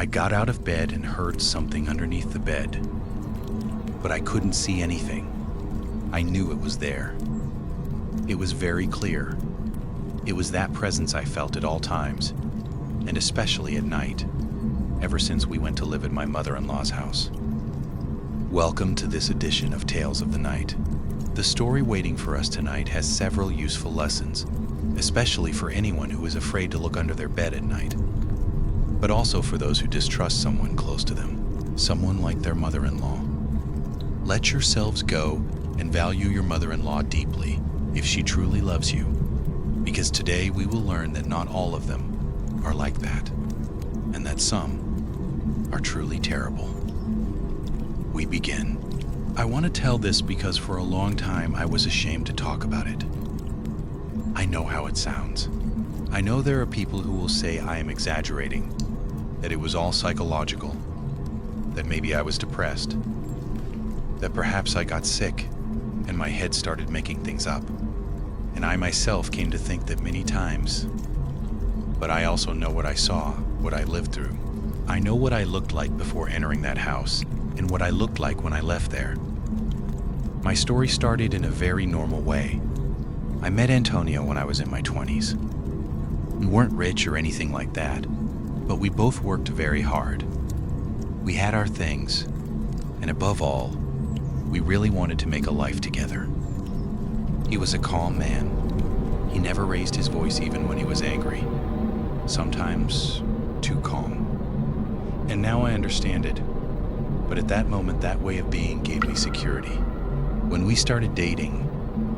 I got out of bed and heard something underneath the bed, but I couldn't see anything. I knew it was there. It was very clear. It was that presence I felt at all times, and especially at night, ever since we went to live at my mother-in-law's house. Welcome to this edition of Tales of the Night. The story waiting for us tonight has several useful lessons, especially for anyone who is afraid to look under their bed at night, but also for those who distrust someone close to them, someone like their mother-in-law. Let yourselves go and value your mother-in-law deeply if she truly loves you, because today we will learn that not all of them are like that, and that some are truly terrible. We begin. I want to tell this because for a long time I was ashamed to talk about it. I know how it sounds. I know there are people who will say I am exaggerating, that it was all psychological, that maybe I was depressed, that perhaps I got sick and my head started making things up, and I myself came to think that many times. But I also know what I saw, what I lived through. I know what I looked like before entering that house, and what I looked like when I left there. My story started in a very normal way. I met Antonio when I was in my 20s. We weren't rich or anything like that, but we both worked very hard. We had our things, and above all, we really wanted to make a life together. He was a calm man. He never raised his voice even when he was angry, sometimes too calm. And now I understand it. But at that moment, that way of being gave me security. When we started dating,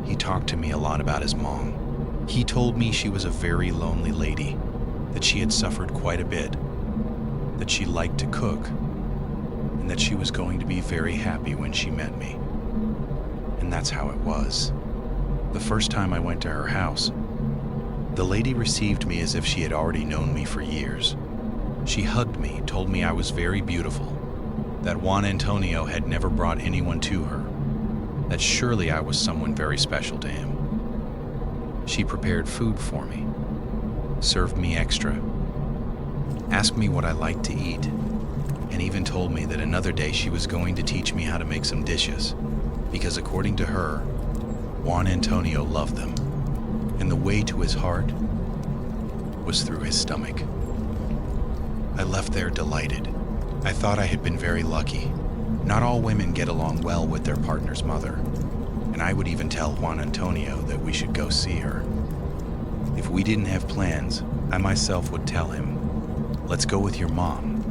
he talked to me a lot about his mom. He told me she was a very lonely lady, that she had suffered quite a bit, that she liked to cook, and that she was going to be very happy when she met me. And that's how it was. The first time I went to her house, the lady received me as if she had already known me for years. She hugged me, told me I was very beautiful, that Juan Antonio had never brought anyone to her, that surely I was someone very special to him. She prepared food for me, served me extra, asked me what I liked to eat, and even told me that another day she was going to teach me how to make some dishes, because according to her, Juan Antonio loved them, and the way to his heart was through his stomach. I left there delighted. I thought I had been very lucky. Not all women get along well with their partner's mother, and I would even tell Juan Antonio that we should go see her. If we didn't have plans, I myself would tell him, "Let's go with your mom.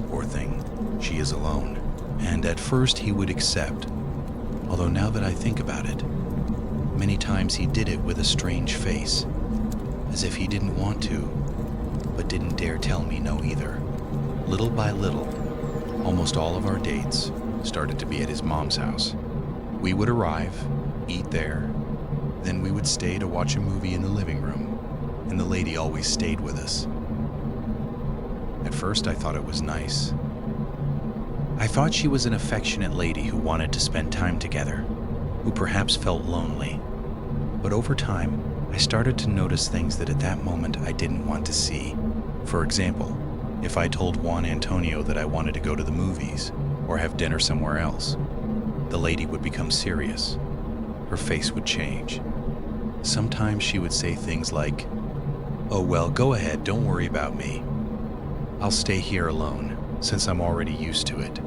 Poor thing, she is alone." And at first he would accept, although now that I think about it, many times he did it with a strange face, as if he didn't want to, but didn't dare tell me no either. Little by little, almost all of our dates started to be at his mom's house. We would arrive, eat there, then we would stay to watch a movie in the living room, and the lady always stayed with us. At first I thought it was nice. I thought she was an affectionate lady who wanted to spend time together, who perhaps felt lonely. But over time, I started to notice things that at that moment I didn't want to see. For example, if I told Juan Antonio that I wanted to go to the movies or have dinner somewhere else, the lady would become serious. Her face would change. Sometimes she would say things like, "Oh well, go ahead, don't worry about me. I'll stay here alone, since I'm already used to it."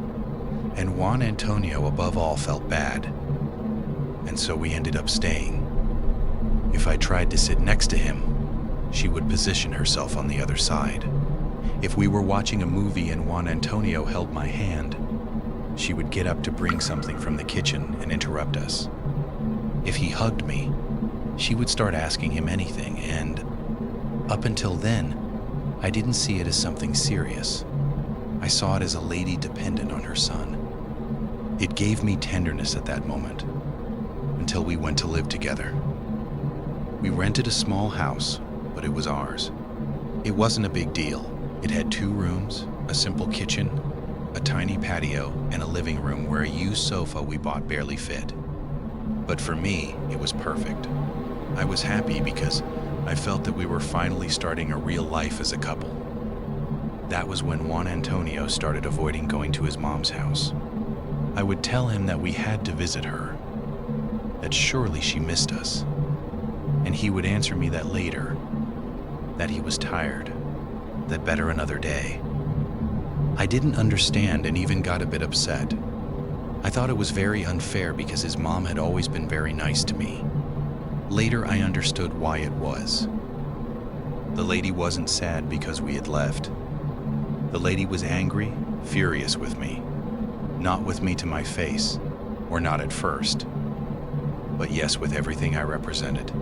And Juan Antonio above all felt bad, and so we ended up staying. If I tried to sit next to him, she would position herself on the other side. If we were watching a movie and Juan Antonio held my hand, she would get up to bring something from the kitchen and interrupt us. If he hugged me, she would start asking him anything, and up until then, I didn't see it as something serious. I saw it as a lady dependent on her son. It gave me tenderness at that moment, until we went to live together. We rented a small house, but it was ours. It wasn't a big deal. It had 2 rooms, a simple kitchen, a tiny patio, and a living room where a used sofa we bought barely fit. But for me, it was perfect. I was happy because I felt that we were finally starting a real life as a couple. That was when Juan Antonio started avoiding going to his mom's house. I would tell him that we had to visit her, that surely she missed us, and he would answer me that later, that he was tired, that better another day. I didn't understand and even got a bit upset. I thought it was very unfair because his mom had always been very nice to me. Later, I understood why it was. The lady wasn't sad because we had left. The lady was angry, furious with me. Not with me to my face, or not at first, but yes, with everything I represented.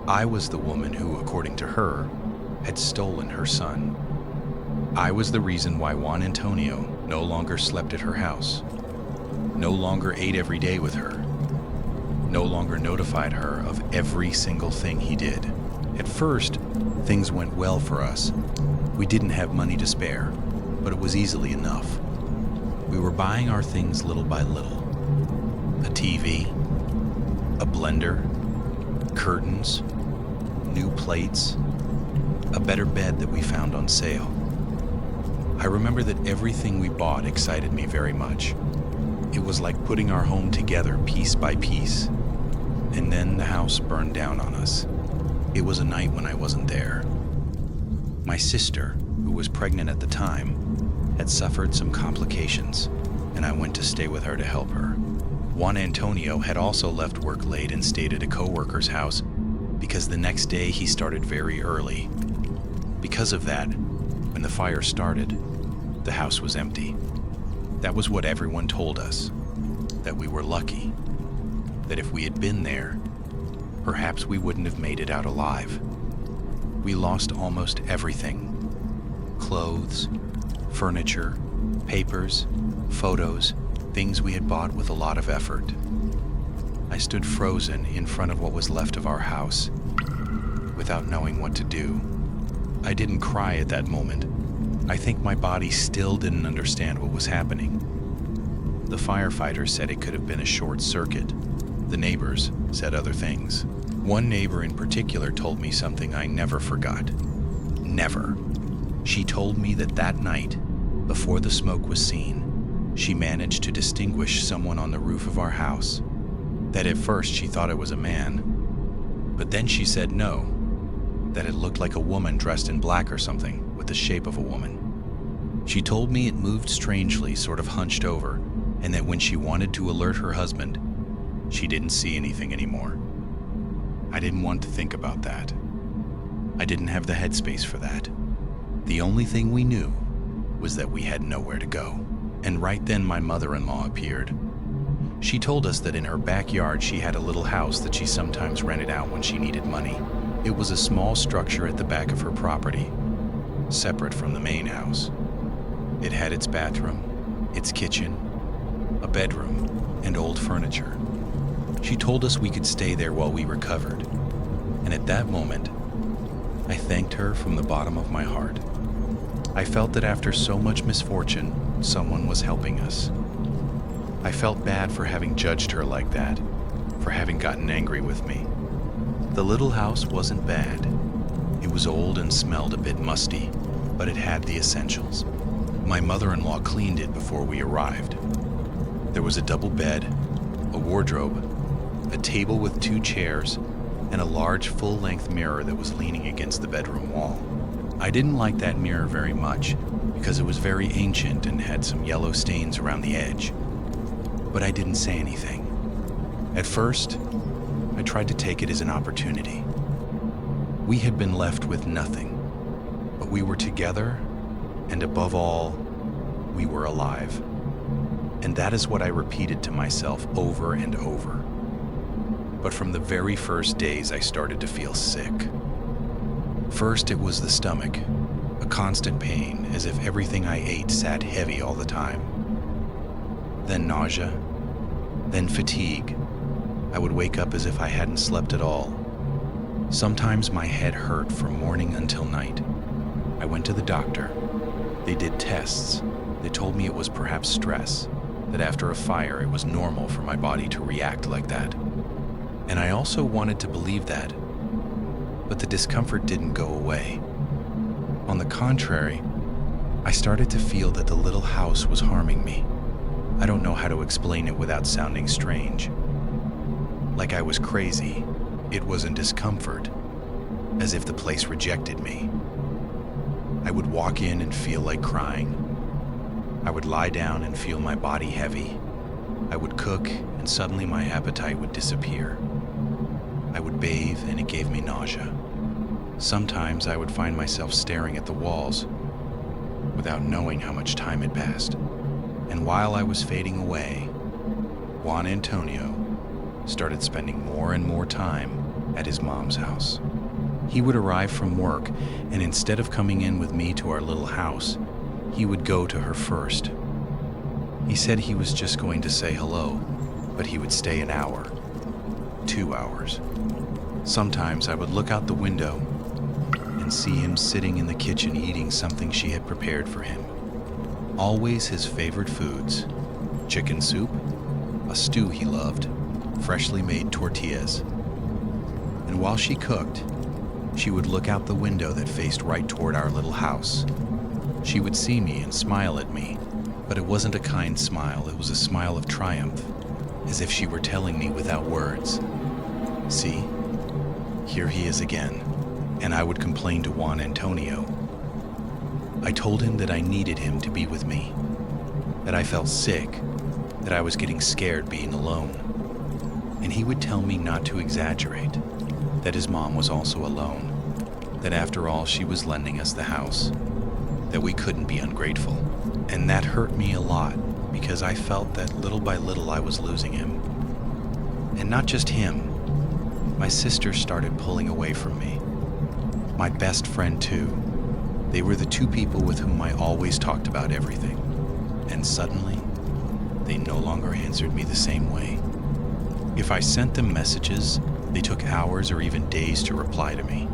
I was the woman who, according to her, had stolen her son. I was the reason why Juan Antonio no longer slept at her house, no longer ate every day with her, no longer notified her of every single thing he did. At first, things went well for us. We didn't have money to spare, but it was easily enough. We were buying our things little by little. A TV, a blender, curtains, new plates, a better bed that we found on sale. I remember that everything we bought excited me very much. It was like putting our home together piece by piece. And then the house burned down on us. It was a night when I wasn't there. My sister, who was pregnant at the time, had suffered some complications, and I went to stay with her to help her. Juan Antonio had also left work late and stayed at a co-worker's house because the next day he started very early. Because of that, when the fire started, the house was empty. That was what everyone told us, that we were lucky, that if we had been there, perhaps we wouldn't have made it out alive. We lost almost everything: clothes, furniture, papers, photos, things we had bought with a lot of effort. I stood frozen in front of what was left of our house, without knowing what to do. I didn't cry at that moment. I think my body still didn't understand what was happening. The firefighters said it could have been a short circuit. The neighbors said other things. One neighbor in particular told me something I never forgot. Never. She told me that that night, before the smoke was seen, she managed to distinguish someone on the roof of our house. That at first she thought it was a man, but then she said no, that it looked like a woman dressed in black or something, with the shape of a woman. She told me it moved strangely, sort of hunched over, and that when she wanted to alert her husband, she didn't see anything anymore. I didn't want to think about that. I didn't have the headspace for that. The only thing we knew was that we had nowhere to go. And right then my mother-in-law appeared. She told us that in her backyard she had a little house that she sometimes rented out when she needed money. It was a small structure at the back of her property, separate from the main house. It had its bathroom, its kitchen, a bedroom, and old furniture. She told us we could stay there while we recovered, and at that moment, I thanked her from the bottom of my heart. I felt that after so much misfortune, someone was helping us. I felt bad for having judged her like that, for having gotten angry with me. The little house wasn't bad. It was old and smelled a bit musty, but it had the essentials. My mother-in-law cleaned it before we arrived. There was a double bed, a wardrobe, a table with 2 chairs, and a large full-length mirror that was leaning against the bedroom wall. I didn't like that mirror very much because it was very ancient and had some yellow stains around the edge. But I didn't say anything. At first, I tried to take it as an opportunity. We had been left with nothing, but we were together, and above all, we were alive. And that is what I repeated to myself over and over. But from the very first days, I started to feel sick. First, it was the stomach, a constant pain, as if everything I ate sat heavy all the time. Then nausea, then fatigue. I would wake up as if I hadn't slept at all. Sometimes my head hurt from morning until night. I went to the doctor. They did tests. They told me it was perhaps stress, that after a fire it was normal for my body to react like that. And I also wanted to believe that, but the discomfort didn't go away. On the contrary, I started to feel that the little house was harming me. I don't know how to explain it without sounding strange. Like I was crazy. It wasn't discomfort, as if the place rejected me. I would walk in and feel like crying. I would lie down and feel my body heavy. I would cook and suddenly my appetite would disappear. I would bathe and it gave me nausea. Sometimes I would find myself staring at the walls without knowing how much time had passed. And while I was fading away, Juan Antonio started spending more and more time at his mom's house. He would arrive from work, and instead of coming in with me to our little house, he would go to her first. He said he was just going to say hello, but he would stay an hour, 2 hours. Sometimes I would look out the window and see him sitting in the kitchen eating something she had prepared for him. Always his favorite foods: chicken soup, a stew he loved, freshly made tortillas. And while she cooked, she would look out the window that faced right toward our little house. She would see me and smile at me, but it wasn't a kind smile, it was a smile of triumph, as if she were telling me without words, "See, here he is again." And I would complain to Juan Antonio. I told him that I needed him to be with me, that I felt sick, that I was getting scared being alone. And he would tell me not to exaggerate, that his mom was also alone, that after all she was lending us the house, that we couldn't be ungrateful. And that hurt me a lot because I felt that little by little I was losing him. And not just him, my sister started pulling away from me. My best friend too. They were the two people with whom I always talked about everything. And suddenly, they no longer answered me the same way. If I sent them messages, they took hours or even days to reply to me.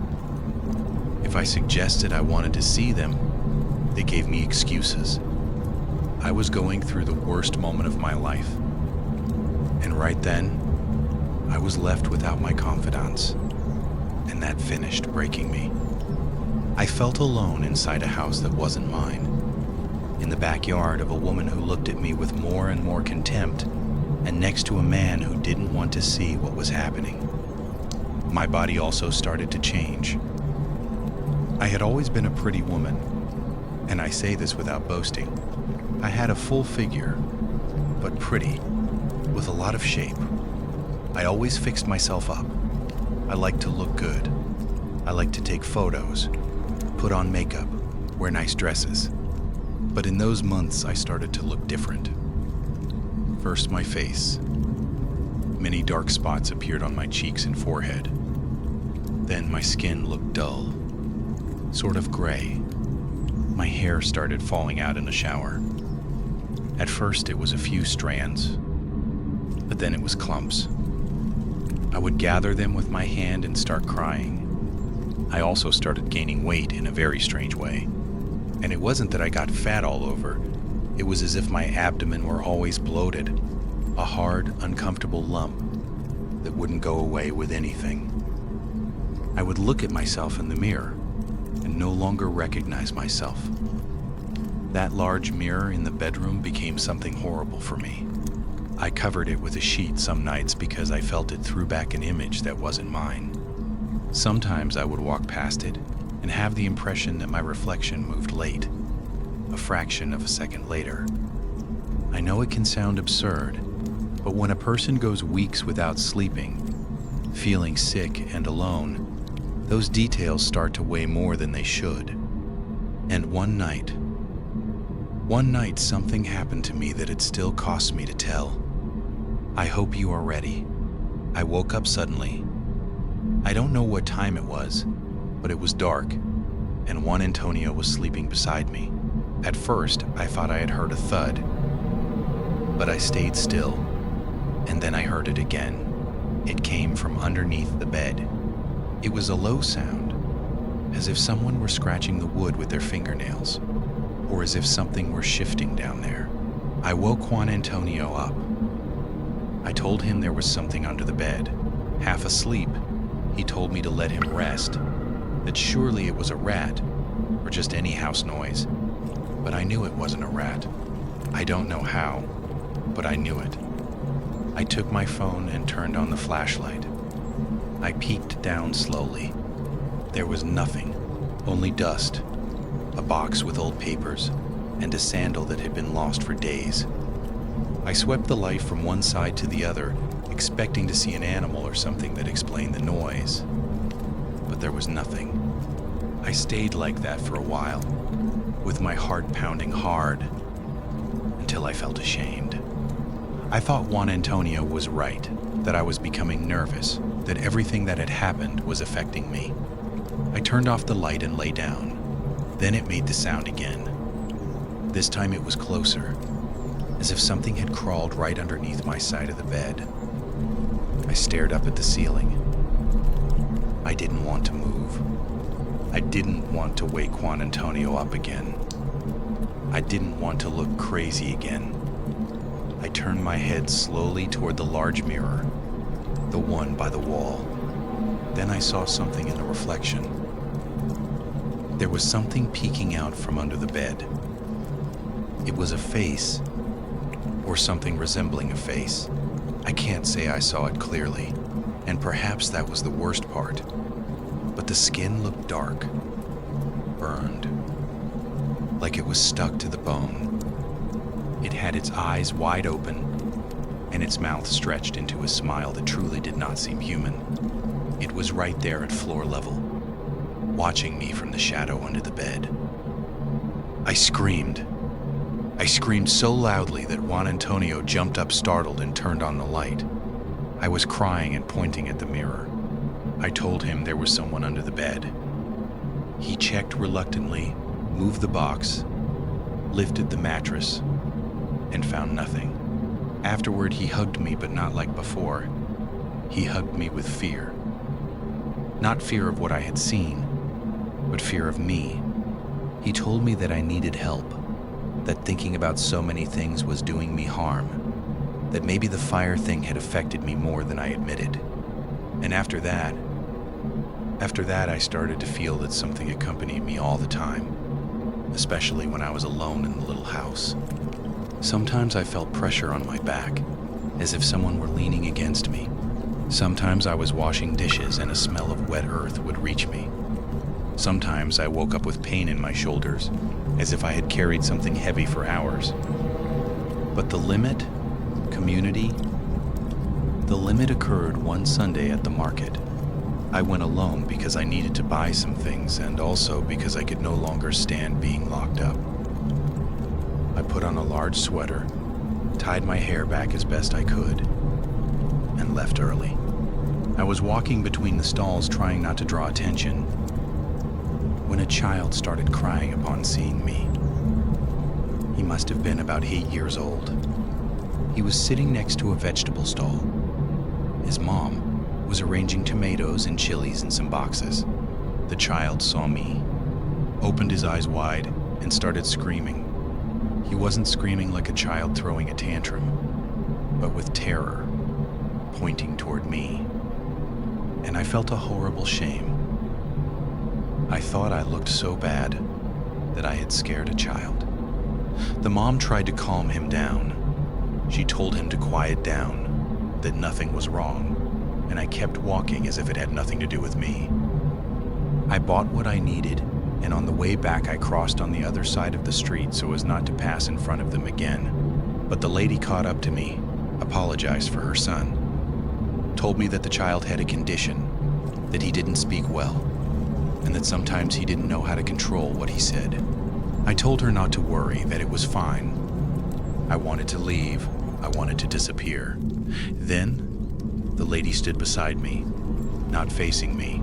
If I suggested I wanted to see them, they gave me excuses. I was going through the worst moment of my life. And right then, I was left without my confidants. And that finished breaking me. I felt alone inside a house that wasn't mine, in the backyard of a woman who looked at me with more and more contempt, and next to a man who didn't want to see what was happening. My body also started to change. I had always been a pretty woman, and I say this without boasting. I had a full figure, but pretty, with a lot of shape. I always fixed myself up. I liked to look good. I liked to take photos, put on makeup, wear nice dresses. But in those months, I started to look different. First, my face. Many dark spots appeared on my cheeks and forehead. Then my skin looked dull, sort of gray. My hair started falling out in the shower. At first, it was a few strands, but then it was clumps. I would gather them with my hand and start crying. I also started gaining weight in a very strange way. And it wasn't that I got fat all over. It was as if my abdomen were always bloated, a hard, uncomfortable lump that wouldn't go away with anything. I would look at myself in the mirror and no longer recognize myself. That large mirror in the bedroom became something horrible for me. I covered it with a sheet some nights because I felt it threw back an image that wasn't mine. Sometimes I would walk past it and have the impression that my reflection moved late, a fraction of a second later. I know it can sound absurd, but when a person goes weeks without sleeping, feeling sick and alone, those details start to weigh more than they should. And one night something happened to me that it still costs me to tell. I hope you are ready. I woke up suddenly. I don't know what time it was, but it was dark, and Juan Antonio was sleeping beside me. At first, I thought I had heard a thud, but I stayed still, and then I heard it again. It came from underneath the bed. It was a low sound, as if someone were scratching the wood with their fingernails, or as if something were shifting down there. I woke Juan Antonio up. I told him there was something under the bed. Half asleep, he told me to let him rest, that surely it was a rat, or just any house noise. but I knew it wasn't a rat. I don't know how, but I knew it. I took my phone and turned on the flashlight. I peeked down slowly. There was nothing, only dust, a box with old papers, and a sandal that had been lost for days. I swept the light from one side to the other, expecting to see an animal or something that explained the noise. But there was nothing. I stayed like that for a while, with my heart pounding hard, until I felt ashamed. I thought Juan Antonio was right, that I was becoming nervous, that everything that had happened was affecting me. I turned off the light and lay down. Then it made the sound again. This time it was closer, as if something had crawled right underneath my side of the bed. I stared up at the ceiling. I didn't want to move. I didn't want to wake Juan Antonio up again. I didn't want to look crazy again. I turned my head slowly toward the large mirror, the one by the wall. Then I saw something in the reflection. There was something peeking out from under the bed. It was a face, or something resembling a face. I can't say I saw it clearly, and perhaps that was the worst part. But the skin looked dark, burned, like it was stuck to the bone. It had its eyes wide open, and its mouth stretched into a smile that truly did not seem human. It was right there at floor level, watching me from the shadow under the bed. I screamed. I screamed so loudly that Juan Antonio jumped up startled and turned on the light. I was crying and pointing at the mirror. I told him there was someone under the bed. He checked reluctantly, moved the box, lifted the mattress, and found nothing. Afterward, he hugged me, but not like before. He hugged me with fear. Not fear of what I had seen, but fear of me. He told me that I needed help, that thinking about so many things was doing me harm, that maybe the fire thing had affected me more than I admitted. And after that, I started to feel that something accompanied me all the time, especially when I was alone in the little house. Sometimes I felt pressure on my back, as if someone were leaning against me. Sometimes I was washing dishes and a smell of wet earth would reach me. Sometimes I woke up with pain in my shoulders, as if I had carried something heavy for hours. But the limit occurred one Sunday at the market. I went alone because I needed to buy some things and also because I could no longer stand being locked up. I put on a large sweater, tied my hair back as best I could, and left early. I was walking between the stalls trying not to draw attention when a child started crying upon seeing me. He must have been about 8 years old. He was sitting next to a vegetable stall. His mom was arranging tomatoes and chilies in some boxes. The child saw me, opened his eyes wide, and started screaming. He wasn't screaming like a child throwing a tantrum, but with terror, pointing toward me. And I felt a horrible shame. I thought I looked so bad that I had scared a child. The mom tried to calm him down. She told him to quiet down, that nothing was wrong, and I kept walking as if it had nothing to do with me. I bought what I needed, and on the way back I crossed on the other side of the street so as not to pass in front of them again. But the lady caught up to me, apologized for her son, told me that the child had a condition, that he didn't speak well, and that sometimes he didn't know how to control what he said. I told her not to worry, that it was fine. I wanted to leave. I wanted to disappear. Then, the lady stood beside me, not facing me,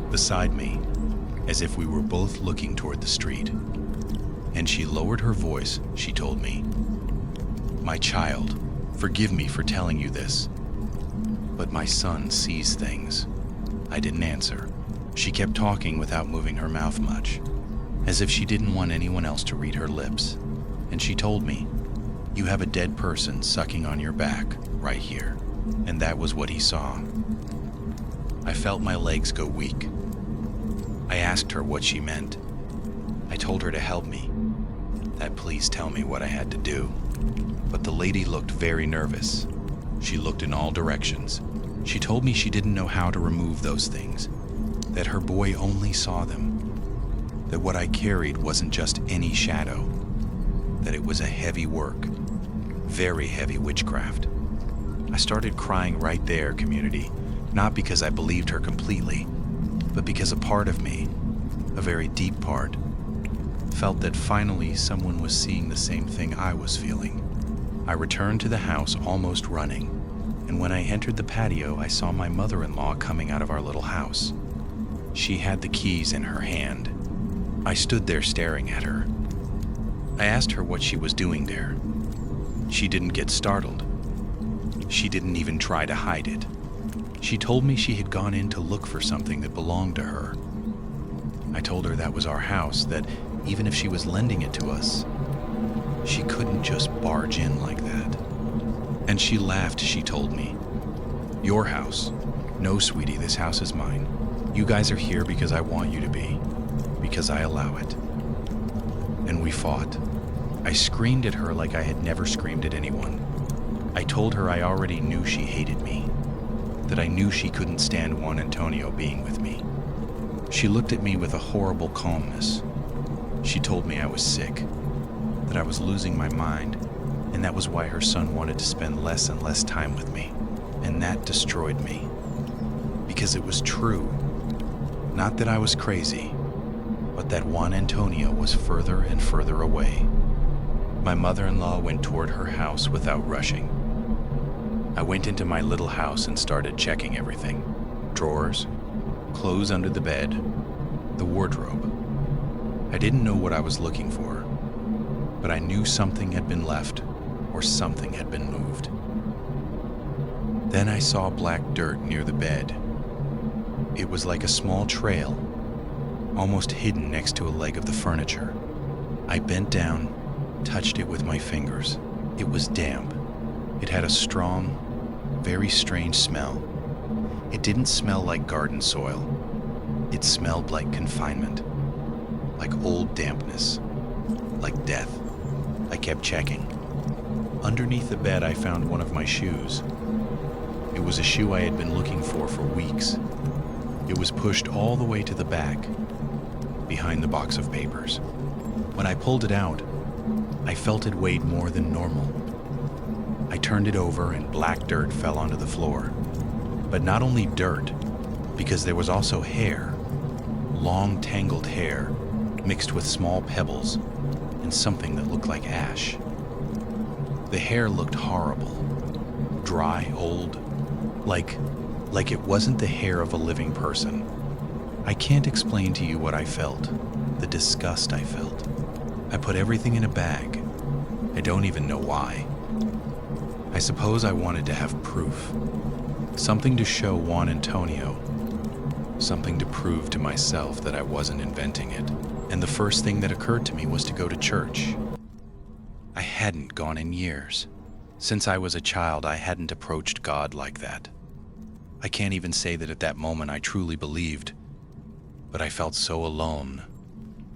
beside me, as if we were both looking toward the street. And she lowered her voice, she told me, "My child, forgive me for telling you this, but my son sees things." I didn't answer. She kept talking without moving her mouth much, as if she didn't want anyone else to read her lips. And she told me, "You have a dead person sucking on your back, right here." And that was what he saw. I felt my legs go weak. I asked her what she meant. I told her to help me, that please tell me what I had to do. But the lady looked very nervous. She looked in all directions. She told me she didn't know how to remove those things, that her boy only saw them, that what I carried wasn't just any shadow, that it was a heavy work, very heavy witchcraft. I started crying right there, community, not because I believed her completely, but because a part of me, a very deep part, felt that finally someone was seeing the same thing I was feeling. I returned to the house almost running, and when I entered the patio, I saw my mother-in-law coming out of our little house. She had the keys in her hand. I stood there staring at her. I asked her what she was doing there. She didn't get startled. She didn't even try to hide it. She told me she had gone in to look for something that belonged to her. I told her that was our house, that even if she was lending it to us, she couldn't just barge in like that. And she laughed, she told me. Your house? No, sweetie, this house is mine. You guys are here because I want you to be, because I allow it. And we fought. I screamed at her like I had never screamed at anyone. I told her I already knew she hated me, that I knew she couldn't stand Juan Antonio being with me. She looked at me with a horrible calmness. She told me I was sick, that I was losing my mind, and that was why her son wanted to spend less and less time with me. And that destroyed me. Because it was true. Not that I was crazy, but that Juan Antonio was further and further away. My mother-in-law went toward her house without rushing. I went into my little house and started checking everything. Drawers, clothes under the bed, the wardrobe. I didn't know what I was looking for, but I knew something had been left or something had been moved. Then I saw black dirt near the bed. It was like a small trail, almost hidden next to a leg of the furniture. I bent down, touched it with my fingers. It was damp. It had a strong, very strange smell. It didn't smell like garden soil. It smelled like confinement, like old dampness, like death. I kept checking. Underneath the bed, I found one of my shoes. It was a shoe I had been looking for weeks. It was pushed all the way to the back, behind the box of papers. When I pulled it out, I felt it weighed more than normal. I turned it over and black dirt fell onto the floor. But not only dirt, because there was also hair, long tangled hair, mixed with small pebbles and something that looked like ash. The hair looked horrible, dry, old, like it wasn't the hair of a living person. I can't explain to you what I felt, the disgust I felt. I put everything in a bag. I don't even know why. I suppose I wanted to have proof. Something to show Juan Antonio. Something to prove to myself that I wasn't inventing it. And the first thing that occurred to me was to go to church. I hadn't gone in years. Since I was a child, I hadn't approached God like that. I can't even say that at that moment I truly believed, but I felt so alone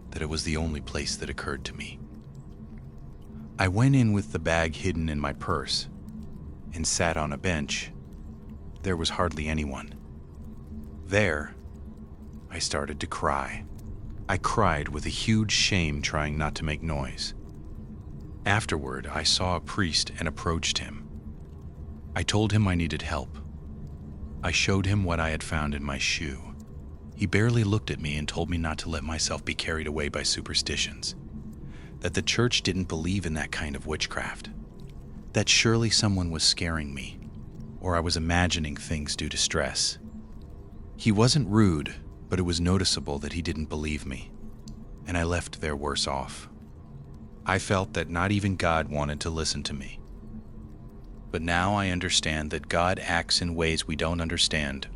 that it was the only place that occurred to me. I went in with the bag hidden in my purse and sat on a bench. There was hardly anyone. There, I started to cry. I cried with a huge shame, trying not to make noise. Afterward, I saw a priest and approached him. I told him I needed help. I showed him what I had found in my shoe. He barely looked at me and told me not to let myself be carried away by superstitions, that the church didn't believe in that kind of witchcraft, that surely someone was scaring me, or I was imagining things due to stress. He wasn't rude, but it was noticeable that he didn't believe me, and I left there worse off. I felt that not even God wanted to listen to me. But now I understand that God acts in ways we don't understand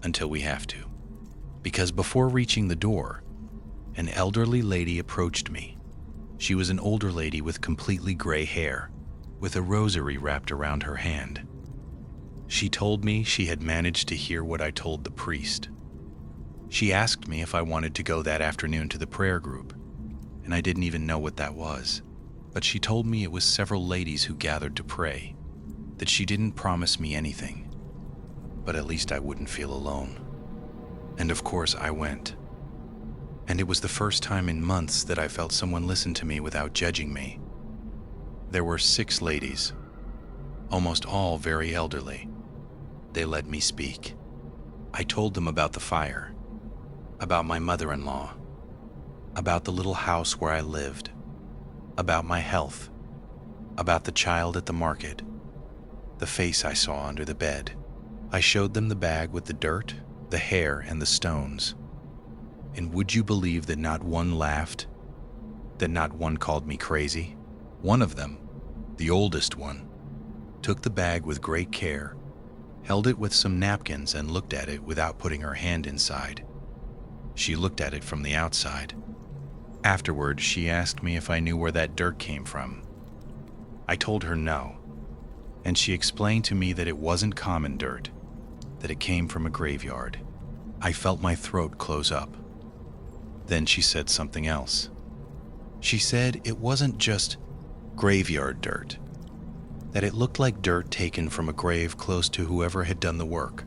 until we have to. Because before reaching the door, an elderly lady approached me. She was an older lady with completely gray hair, with a rosary wrapped around her hand. She told me she had managed to hear what I told the priest. She asked me if I wanted to go that afternoon to the prayer group, and I didn't even know what that was. But she told me it was several ladies who gathered to pray, that she didn't promise me anything, but at least I wouldn't feel alone. And of course I went. And it was the first time in months that I felt someone listen to me without judging me. There were 6 ladies, almost all very elderly. They let me speak. I told them about the fire, about my mother-in-law, about the little house where I lived, about my health, about the child at the market, the face I saw under the bed. I showed them the bag with the dirt, the hair, and the stones. And would you believe that not one laughed? That not one called me crazy? One of them, the oldest one, took the bag with great care, held it with some napkins, and looked at it without putting her hand inside. She looked at it from the outside. Afterward, she asked me if I knew where that dirt came from. I told her no, and she explained to me that it wasn't common dirt, that it came from a graveyard. I felt my throat close up. Then she said something else. She said it wasn't just graveyard dirt, that it looked like dirt taken from a grave close to whoever had done the work,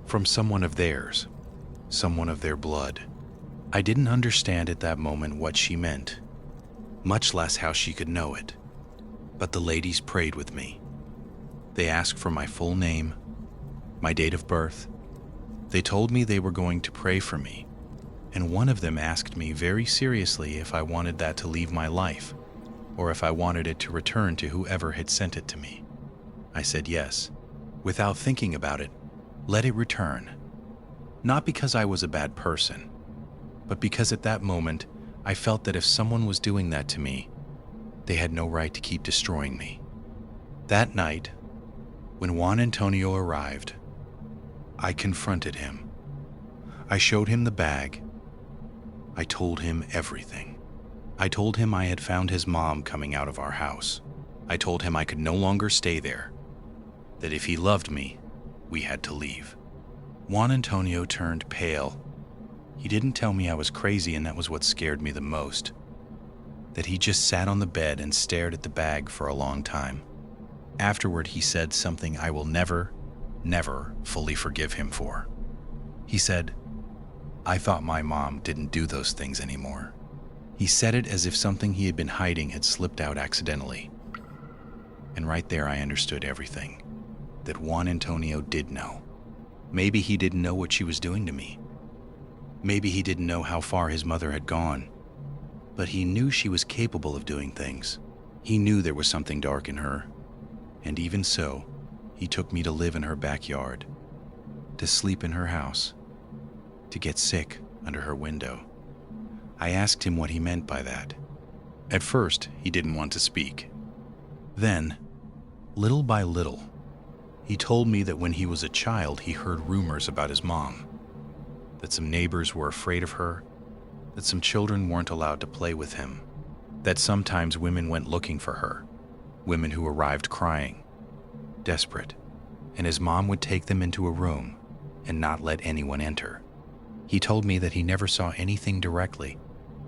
from someone of theirs, someone of their blood. I didn't understand at that moment what she meant, much less how she could know it. But the ladies prayed with me. They asked for my full name, my date of birth. They told me they were going to pray for me, and one of them asked me very seriously if I wanted that to leave my life, or if I wanted it to return to whoever had sent it to me. I said yes. Without thinking about it, let it return. Not because I was a bad person, but because at that moment, I felt that if someone was doing that to me, they had no right to keep destroying me. That night, when Juan Antonio arrived, I confronted him. I showed him the bag. I told him everything. I told him I had found his mom coming out of our house. I told him I could no longer stay there, that if he loved me, we had to leave. Juan Antonio turned pale. He didn't tell me I was crazy, and that was what scared me the most. That he just sat on the bed and stared at the bag for a long time. Afterward, he said something I will never fully forgive him for. He said, "I thought my mom didn't do those things anymore." He said it as if something he had been hiding had slipped out accidentally. And right there I understood everything, that Juan Antonio did know. Maybe he didn't know what she was doing to me. Maybe he didn't know how far his mother had gone, but he knew she was capable of doing things. He knew there was something dark in her, and even so, he took me to live in her backyard, to sleep in her house, to get sick under her window. I asked him what he meant by that. At first, he didn't want to speak. Then, little by little, he told me that when he was a child, he heard rumors about his mom, that some neighbors were afraid of her, that some children weren't allowed to play with him, that sometimes women went looking for her, women who arrived crying, desperate, and his mom would take them into a room and not let anyone enter. He told me that he never saw anything directly,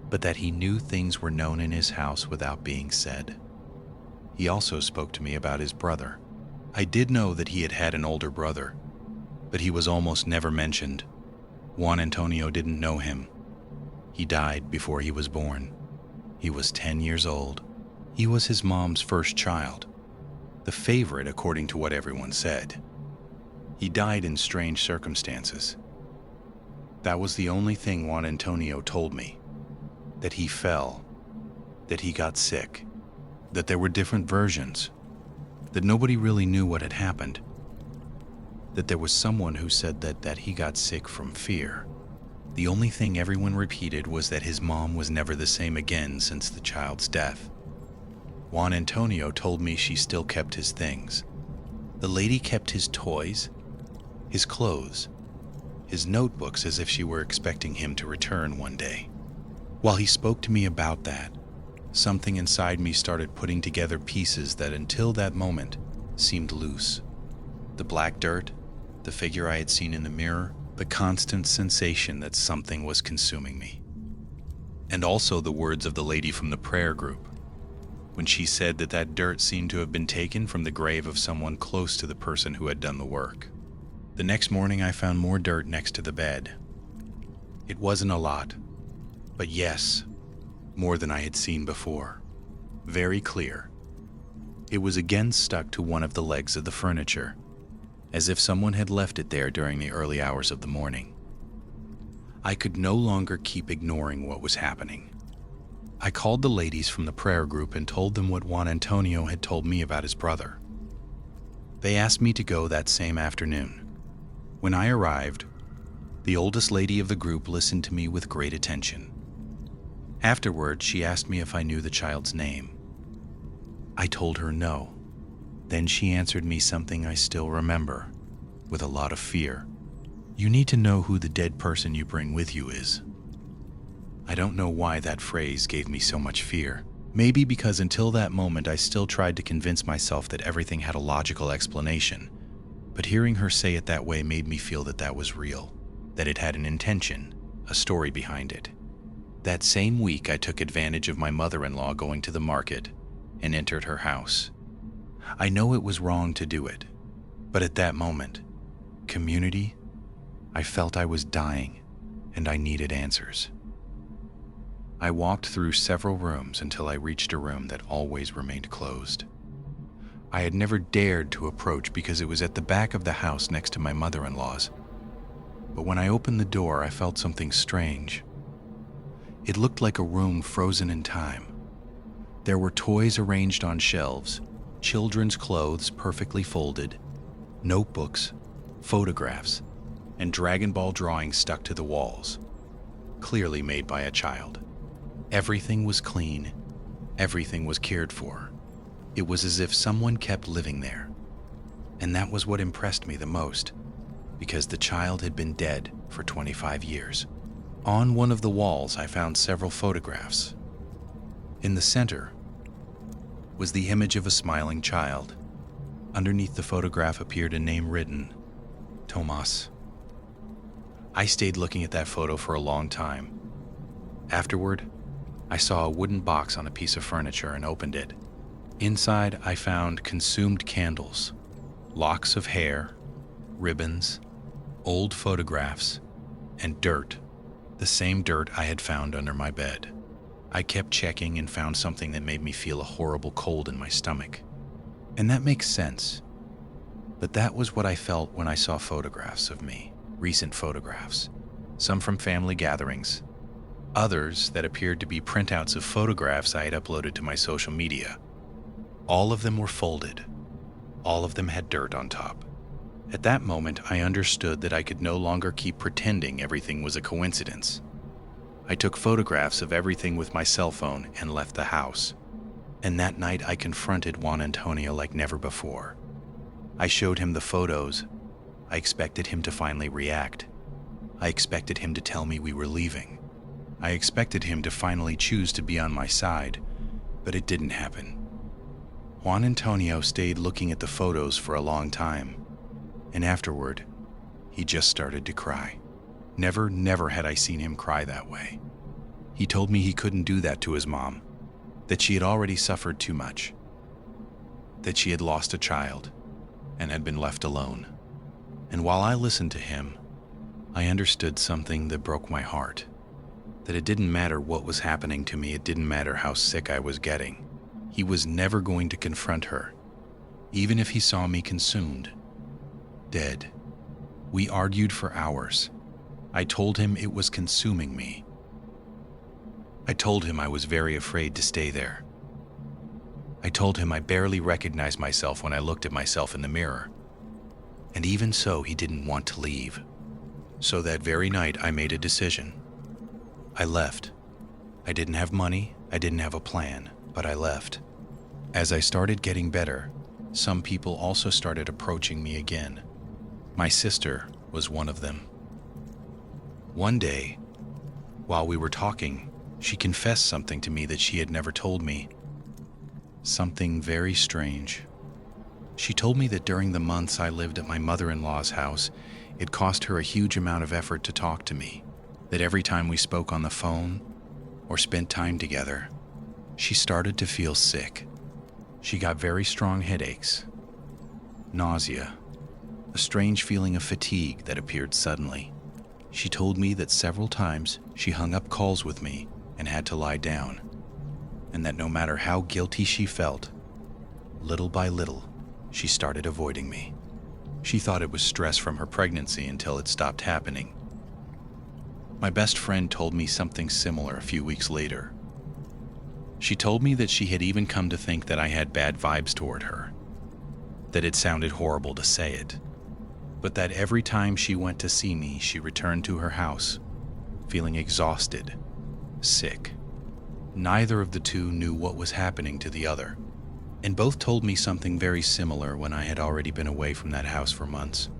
but that he knew things were known in his house without being said. He also spoke to me about his brother. I did know that he had had an older brother, but he was almost never mentioned. Juan Antonio didn't know him. He died before he was born. He was 10 years old. He was his mom's first child, the favorite according to what everyone said. He died in strange circumstances. That was the only thing Juan Antonio told me, that he fell, that he got sick, that there were different versions, that nobody really knew what had happened, that there was someone who said that he got sick from fear. The only thing everyone repeated was that his mom was never the same again since the child's death. Juan Antonio told me she still kept his things. The lady kept his toys, his clothes, his notebooks, as if she were expecting him to return one day. While he spoke to me about that, something inside me started putting together pieces that until that moment seemed loose. The black dirt, the figure I had seen in the mirror, the constant sensation that something was consuming me. And also the words of the lady from the prayer group, when she said that that dirt seemed to have been taken from the grave of someone close to the person who had done the work. The next morning I found more dirt next to the bed. It wasn't a lot, but yes, more than I had seen before. Very clear. It was again stuck to one of the legs of the furniture, as if someone had left it there during the early hours of the morning. I could no longer keep ignoring what was happening. I called the ladies from the prayer group and told them what Juan Antonio had told me about his brother. They asked me to go that same afternoon. When I arrived, the oldest lady of the group listened to me with great attention. Afterward, she asked me if I knew the child's name. I told her no. Then she answered me something I still remember, with a lot of fear. You need to know who the dead person you bring with you is. I don't know why that phrase gave me so much fear. Maybe because until that moment I still tried to convince myself that everything had a logical explanation. But hearing her say it that way made me feel that that was real, that it had an intention, a story behind it. That same week I took advantage of my mother-in-law going to the market and entered her house. I know it was wrong to do it, but at that moment, community, I felt I was dying and I needed answers. I walked through several rooms until I reached a room that always remained closed. I had never dared to approach because it was at the back of the house next to my mother-in-law's. But when I opened the door, I felt something strange. It looked like a room frozen in time. There were toys arranged on shelves, children's clothes perfectly folded, notebooks, photographs, and Dragon Ball drawings stuck to the walls, clearly made by a child. Everything was clean. Everything was cared for. It was as if someone kept living there. And that was what impressed me the most, because the child had been dead for 25 years. On one of the walls, I found several photographs. In the center was the image of a smiling child. Underneath the photograph appeared a name written, Tomas. I stayed looking at that photo for a long time. Afterward, I saw a wooden box on a piece of furniture and opened it. Inside, I found consumed candles, locks of hair, ribbons, old photographs, and dirt, the same dirt I had found under my bed. I kept checking and found something that made me feel a horrible cold in my stomach. And that makes sense. But that was what I felt when I saw photographs of me, recent photographs, some from family gatherings, others that appeared to be printouts of photographs I had uploaded to my social media. All of them were folded. All of them had dirt on top. At that moment, I understood that I could no longer keep pretending everything was a coincidence. I took photographs of everything with my cell phone and left the house. And that night, I confronted Juan Antonio like never before. I showed him the photos. I expected him to finally react. I expected him to tell me we were leaving. I expected him to finally choose to be on my side, but it didn't happen. Juan Antonio stayed looking at the photos for a long time, and afterward, he just started to cry. Never had I seen him cry that way. He told me he couldn't do that to his mom, that she had already suffered too much, that she had lost a child and had been left alone. And while I listened to him, I understood something that broke my heart. That it didn't matter what was happening to me, it didn't matter how sick I was getting. He was never going to confront her, even if he saw me consumed, dead. We argued for hours. I told him it was consuming me. I told him I was very afraid to stay there. I told him I barely recognized myself when I looked at myself in the mirror. And even so, he didn't want to leave. So that very night, I made a decision. I left. I didn't have money, I didn't have a plan, but I left. As I started getting better, some people also started approaching me again. My sister was one of them. One day, while we were talking, she confessed something to me that she had never told me. Something very strange. She told me that during the months I lived at my mother-in-law's house, it cost her a huge amount of effort to talk to me. That every time we spoke on the phone, or spent time together, she started to feel sick. She got very strong headaches, nausea, a strange feeling of fatigue that appeared suddenly. She told me that several times she hung up calls with me and had to lie down, and that no matter how guilty she felt, little by little, she started avoiding me. She thought it was stress from her pregnancy until it stopped happening. My best friend told me something similar a few weeks later. She told me that she had even come to think that I had bad vibes toward her, that it sounded horrible to say it, but that every time she went to see me, she returned to her house, feeling exhausted, sick. Neither of the two knew what was happening to the other, and both told me something very similar when I had already been away from that house for months.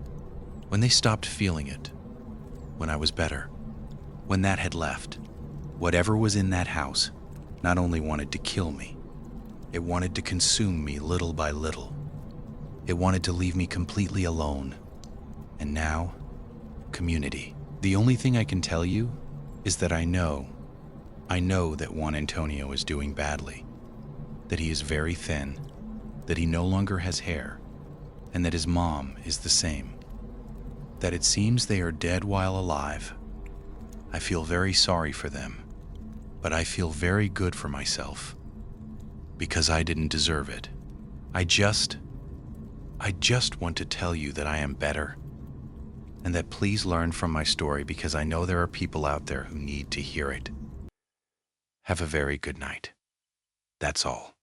When they stopped feeling it, when I was better, when that had left, whatever was in that house not only wanted to kill me, it wanted to consume me little by little. It wanted to leave me completely alone. And now, community. The only thing I can tell you is that I know that Juan Antonio is doing badly, that he is very thin, that he no longer has hair, and that his mom is the same, that it seems they are dead while alive. I feel very sorry for them, but I feel very good for myself, because I didn't deserve it. I just want to tell you that I am better, and that please learn from my story, because I know there are people out there who need to hear it. Have a very good night. That's all.